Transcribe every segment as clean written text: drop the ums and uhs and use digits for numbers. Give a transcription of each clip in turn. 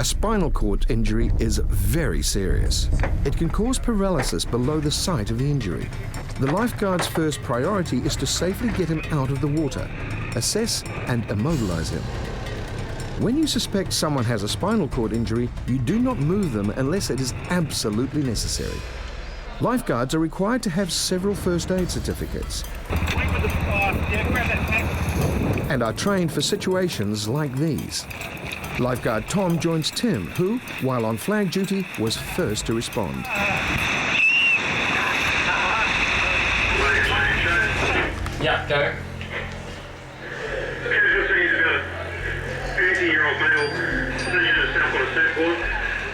spinal cord injury is very serious. It can cause paralysis below the site of the injury. The lifeguard's first priority is to safely get him out of the water, assess and immobilize him. When you suspect someone has a spinal cord injury, you do not move them unless it is absolutely necessary. Lifeguards are required to have several first aid certificates and are trained for situations like these. Lifeguard Tom joins Tim, who, while on flag duty, was first to respond. Yeah, go. He's a 30-year-old male sitting in a sample of surfboard.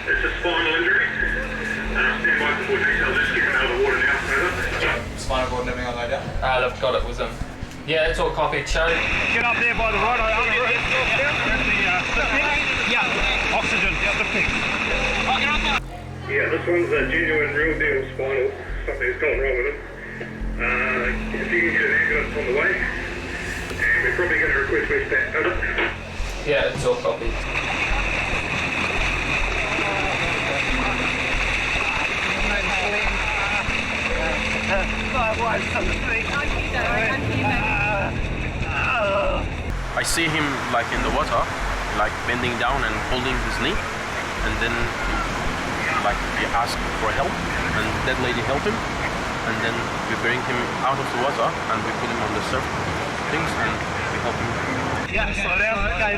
It's a spinal injury. Stand by for more details. Just get him out of the water now. Spinal board and everything on there. They've got it with them. Yeah, it's all copied. Show. Get up there by the rod. Yeah. Oxygen. Yeah, this one's a genuine, real deal spinal. Something's gone wrong with him. If you can get an ambulance on the way, and we're probably going to request Westpac. Yeah, it's all copied. I see him like in the water, like bending down and holding his knee, and then like we ask for help, and that lady helped him, and then we bring him out of the water and we put him on the surf things and we help him. Yeah, slow down. Okay,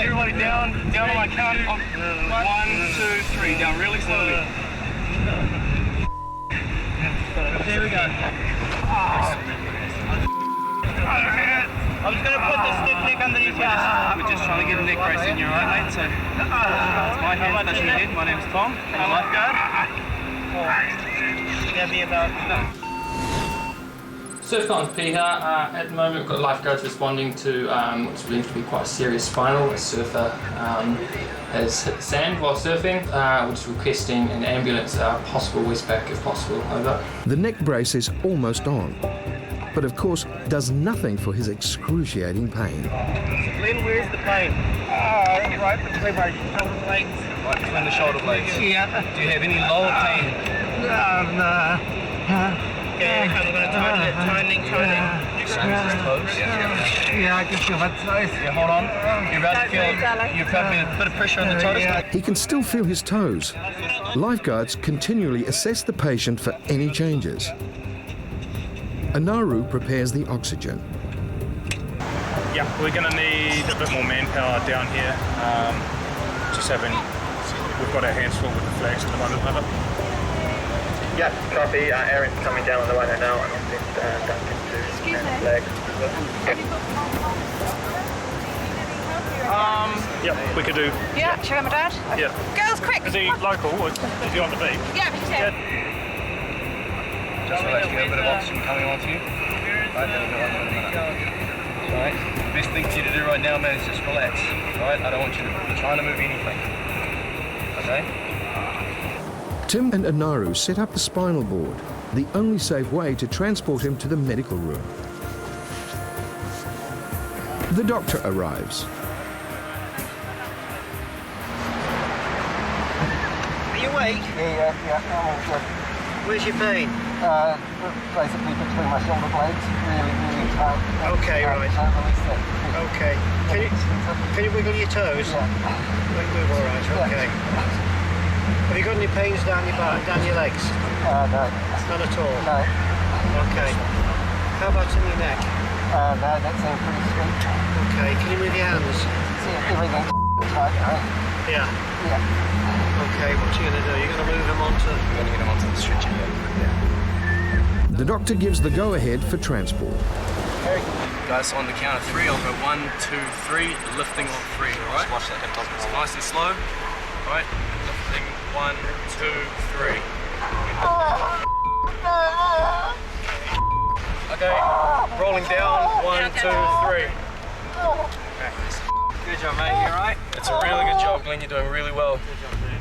everybody down on my count. 1, 2, 3, down really slowly. There we go. I'm just going to put the stiff neck underneath you. We're just trying to get a neck brace in you, alright, mate? So, it's my hand touching your head. My name's Tom. I'm a lifeguard. That'll be about... Surf Commons Piha. At the moment, we've got lifeguards responding to what's believed to be quite a serious spinal. A surfer has hit the sand while surfing, which is requesting an ambulance, possible Westpac if possible. Over. The neck brace is almost on, but of course does nothing for his excruciating pain. Glenn, where's the pain? Right between my shoulder blades. Right between the shoulder blades. Yeah. Do you have any lower pain? No. Okay, I'm going to tightening. Yeah, I can feel my toes. Yeah, hold on. You're about to feel, you've got a bit of pressure on the toes. He can still feel his toes. Lifeguards continually assess the patient for any changes. Anaru prepares the oxygen. Yeah, we're going to need a bit more manpower down here. We've got our hands full with the flags at the moment. Over. Yeah, copy. Aaron's coming down on the line now. I'm going to Duncan to flag. Yep, we could do. Yeah, check out my dad. Yeah. Girls, quick! Is he local or is he on the beach? Yeah, he's here. Just relax, get a bit of oxygen coming onto you. Right, best thing for you to do right now, man, is just relax. Right, I don't want you to be trying to move anything. Okay? Tim and Anaru set up the spinal board, the only safe way to transport him to the medical room. The doctor arrives. Are you awake? Yeah, I'm all good. Where's your pain? Basically between my shoulder blades, really tight. Okay, right. Release that. Okay. Can you wiggle your toes? Yeah. Move all right, okay. Have you got any pains down your back, down your legs? No. None at all? No. Okay. How about in your neck? No, that seems pretty sweet. Okay. Can you move your hands? See, everything's tight, right? Yeah. Yeah. Okay, what are you going to do? You're going to move him onto... We're going to get him onto the stretcher here. The doctor gives the go-ahead for transport. Okay. Guys, on the count of 3, I'll go 1, 2, 3, lifting on 3, alright? Watch that, it's nice and slow. Alright, lifting 1, 2, 3. Okay, rolling down, 1, 2, 3. Okay. Good job, mate. You alright? It's a really good job, Glenn, you're doing really well.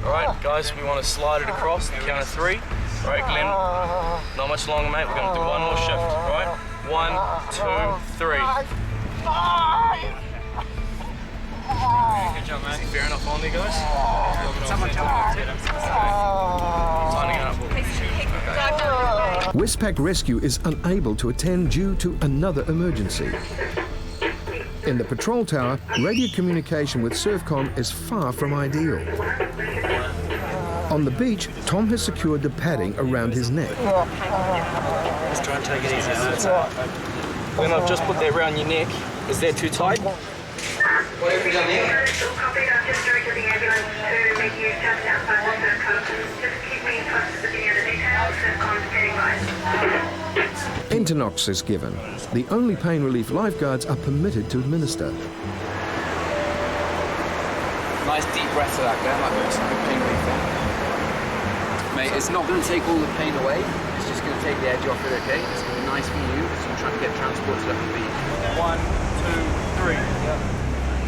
Alright, guys, we want to slide it across, the count of 3. Alright, Glenn, not much longer, mate, we're going to do one more shift, alright? 1, 2, 3. Good job, man. Fair enough on there, guys. Someone jump off it. Westpac Rescue is unable to attend due to another emergency. In the patrol tower, radio communication with Surfcom is far from ideal. On the beach, Tom has secured the padding around his neck. Let's try and take it easy. When I've just put that around your neck, is that too tight? What have you done there? Copy, I've just directed the ambulance to meet you just outside the Surfcom. Just keep me posted with any other details. Surfcom's standing by. Internox is given. The only pain relief lifeguards are permitted to administer. Nice deep breath to that, Glenn, like that's some good pain relief there. Mate, it's not going to take all the pain away, it's just going to take the edge off it, okay? It's going to be nice for you, so I'm trying to get transported up the beach. 1, 2, 3. Yep.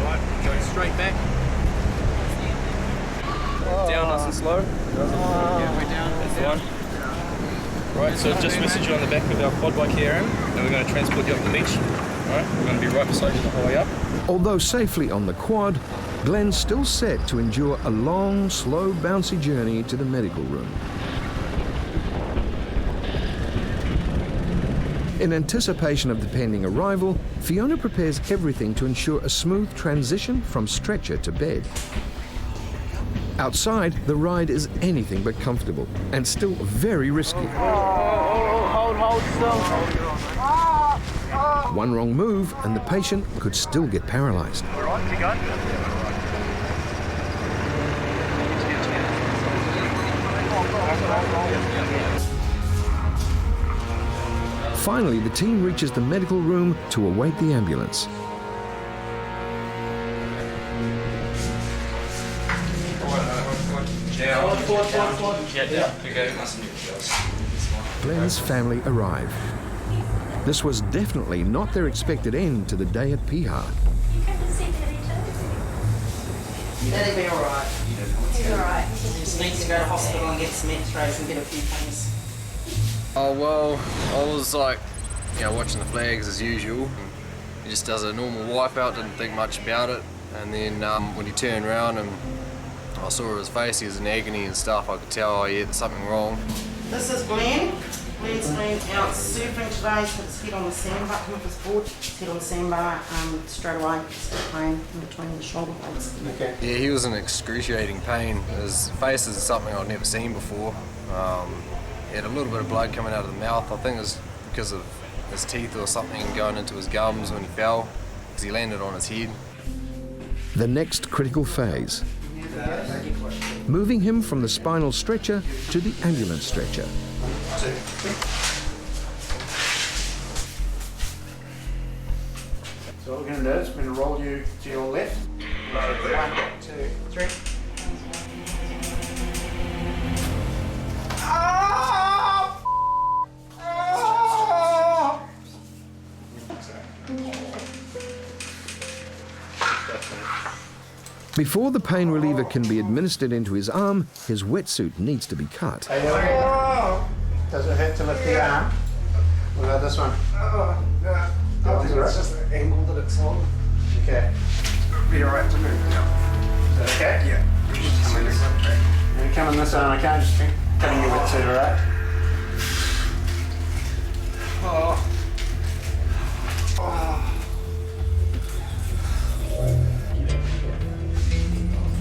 Right, going straight back. Down nice and slow. Yeah, way down. That's the one. Right, so just message you on the back with our quad bike here, Aaron, and we're going to transport you up the beach. Alright, we're going to be right beside you the whole way up. Although safely on the quad, Glenn's still set to endure a long, slow, bouncy journey to the medical room. In anticipation of the pending arrival, Fiona prepares everything to ensure a smooth transition from stretcher to bed. Outside, the ride is anything but comfortable and still very risky. Hold still. One wrong move and the patient could still get paralyzed. All right, keep going. Finally, the team reaches the medical room to await the ambulance. Glenn's family arrive. This was definitely not their expected end to the day at Piha. That'll be alright. He's alright. He just needs to go to hospital and get some x-rays and get a few things. Oh well, I was like, watching the flags as usual. He just does a normal wipeout, didn't think much about it. And then when he turned around and I saw his face, he was in agony and stuff, I could tell, there's something wrong. This is Glenn. Glenn's been out surfing today. He's put his head on the sandbar, come off his board, his head on the sandbar, straight away, started pain in between the shoulder blades. Okay. Yeah, he was in excruciating pain. His face is something I'd never seen before. He had a little bit of blood coming out of the mouth. I think it was because of his teeth or something going into his gums when he fell, because he landed on his head. The next critical phase. Moving him from the spinal stretcher to the ambulance stretcher. So what we're going to do is we're going to roll you to your left. 1, 2, 3. Before the pain reliever can be administered into his arm, his wetsuit needs to be cut. Does it hurt to lift the arm? What about this one? It's just the angle that it's on. Okay. Be alright to move now. Is that okay? Yeah. And come on this arm, okay? Just cutting your wetsuit, alright?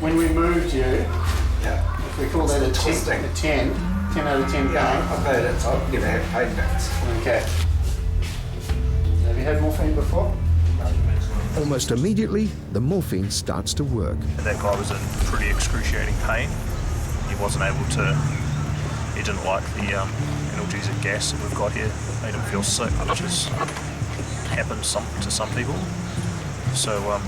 When we moved you, if we call that a 10 out of 10 pain. I've heard it, so I've never had pain bats. Okay. Have you had morphine before? Almost immediately, the morphine starts to work. That guy was in pretty excruciating pain. He wasn't able to, he didn't like the analgesic gas that we've got here. Made him feel sick, which is happens to some people. So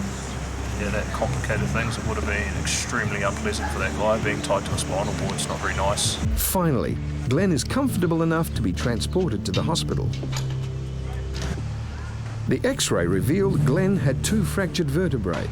that complicated things. It would have been extremely unpleasant for that guy being tied to a spinal board. It's not very nice. Finally, Glenn is comfortable enough to be transported to the hospital. The X-ray revealed Glenn had 2 fractured vertebrae,